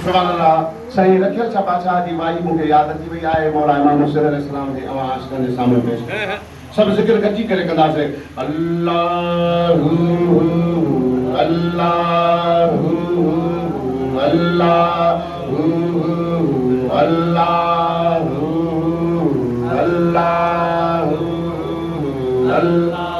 सुभान अल्लाह सही रखियो छा बादशाह जी वाई मूंखे यादि अची वई आहे मौला इमाम हुसैन अलैहिस्सलाम जी आवाज़ जे साम्हूं पेश सब ज़िक्र गॾिजी करे कंदासीं अल्लाहु अल्लाहु अल्लाहु अल्लाहु अल्लाहु अल्लाहु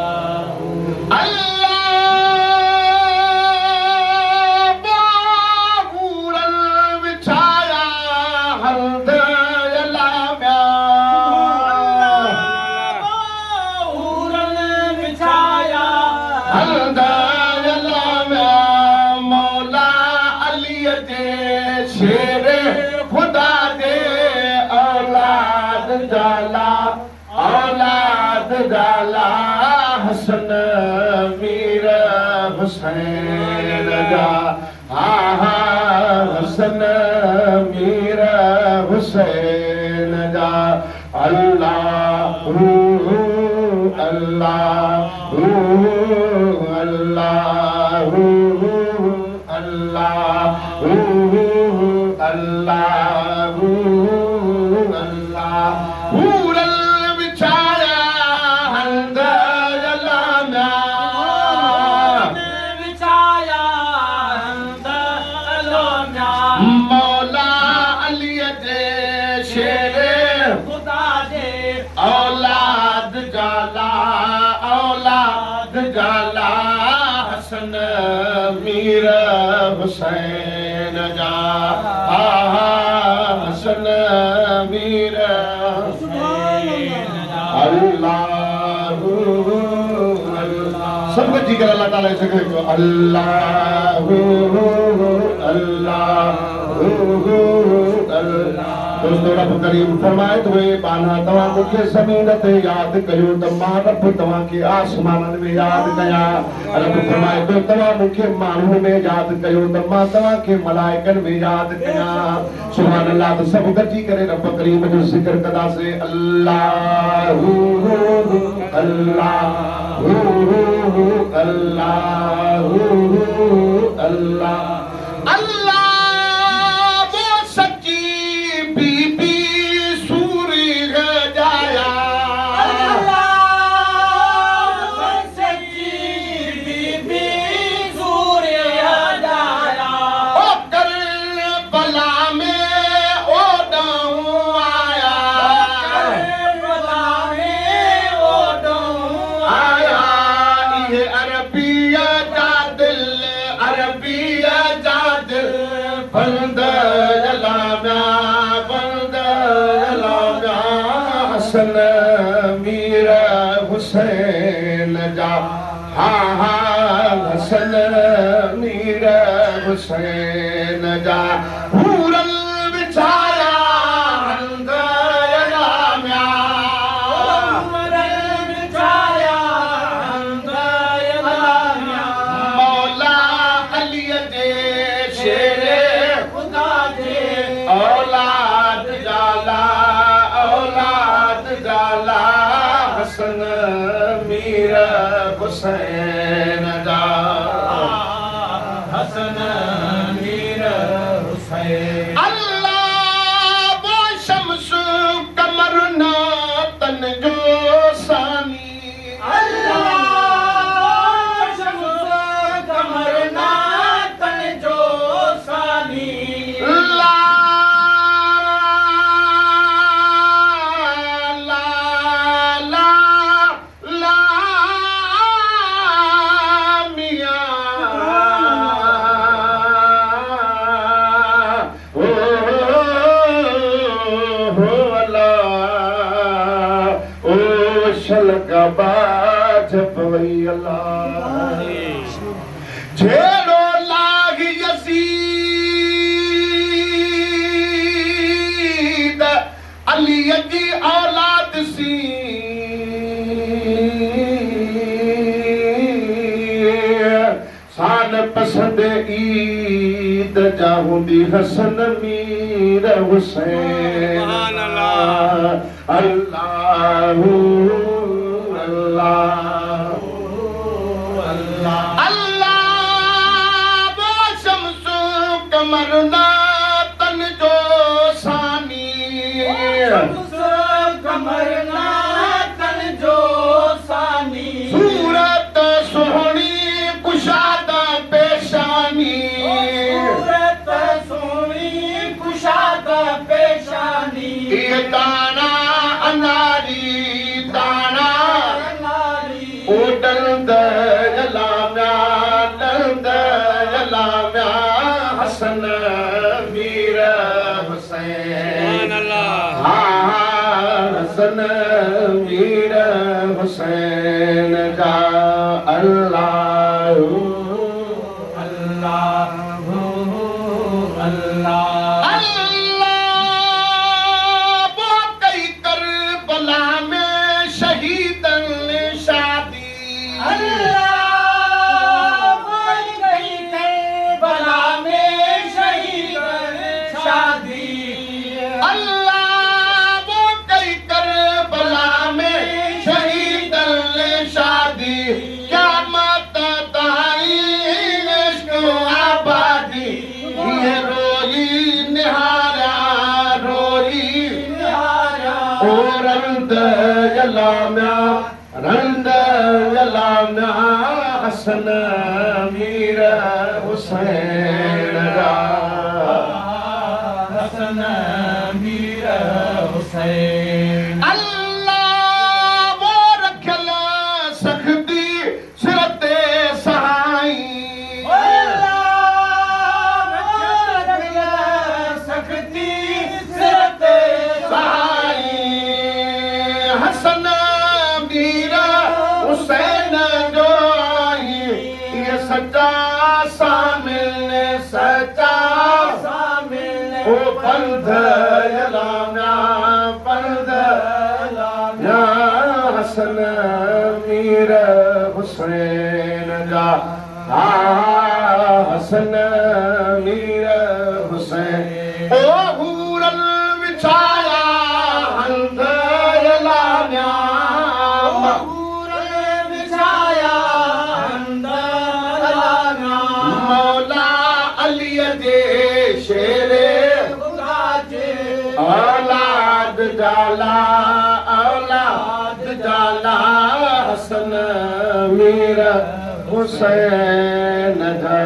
हसन मीर हुसैन जा हा हा हसन मीर हुसैन जा अल्लाहु अल्लाहु अल्लाहु अल्लाहु अल्लाहु अल्लाहु हसन मीर हुसैन जा हा हसन मीर अल्लाहु सब जी कर अल्लाह ताला से कहो अल्लाहु अल्लाहु अल्लाह दोस्तों रब करीम फरमाए तो बाना तवा मुखे ज़मीन ते याद कयो त मां रब तवा के आसमानन में याद कया रब फरमाए तो तवा मुखे मानू में याद कयो त मां तवा के मलाइकन में याद कया सुभान अल्लाह तो सब गजी करे रब करीम जो जिक्र कदा से अल्लाहु अल्लाहु अल्लाहु अल्लाह हसन मीर हुसैन जा हा हा हसन मीर हुसैन जा पूरल बिछाया हंदया म्या पूरल बिछाया हंदया म्या मौला अली दे शेरे खुदा दे औलाद जाला हसन मीर हुसैन जा हसन मीर हुसैन अल्लाह वो शम्स कमर ना तन जो सानी अल्लाह शम्स कमर ना तन जो सानी झेड़ो लाग यसीद अली जी औलाद सी शान पसंद ईद जाहूंदी हसन मीर हुसैन अल्लाहु अल्लाह वो शम्स कमर ना पेशानी सूरत सोनी कुशाद पेशानी ये ताना अनारी ताना नारी ओ डंद जलाम्या हसन मीर हुसैन हसन मीर हुसैन जा अल्लाह अल्लाह अल्लाह अल्लाह वो कई करबला में शहीदन ने शादी अल्लाह कोई कहीं करबला में शहीद शादी अल्लाह वो कई करबला में शहीदन ने शादी क्या मत ताई इश्क आबादी ये रोई निहारा रोई ओ रंद जलाम्या हसन मीर हुसैन रा हसन मीर हुसैन अल्लाह वो रखल सखती सिरते सहाई सकती सिरते सहाई हसन मीर हुसैन जो आई ये सच्चा सामिल सच्चा ओ पंध जलाम्या पंध या हसन मीर हुसैन जा हसन मीर हुसैन ओ हूरल विछाया हंध जलाम्या मौला अली जे शेरे औलाद जाला हसन मीर हुसैन जा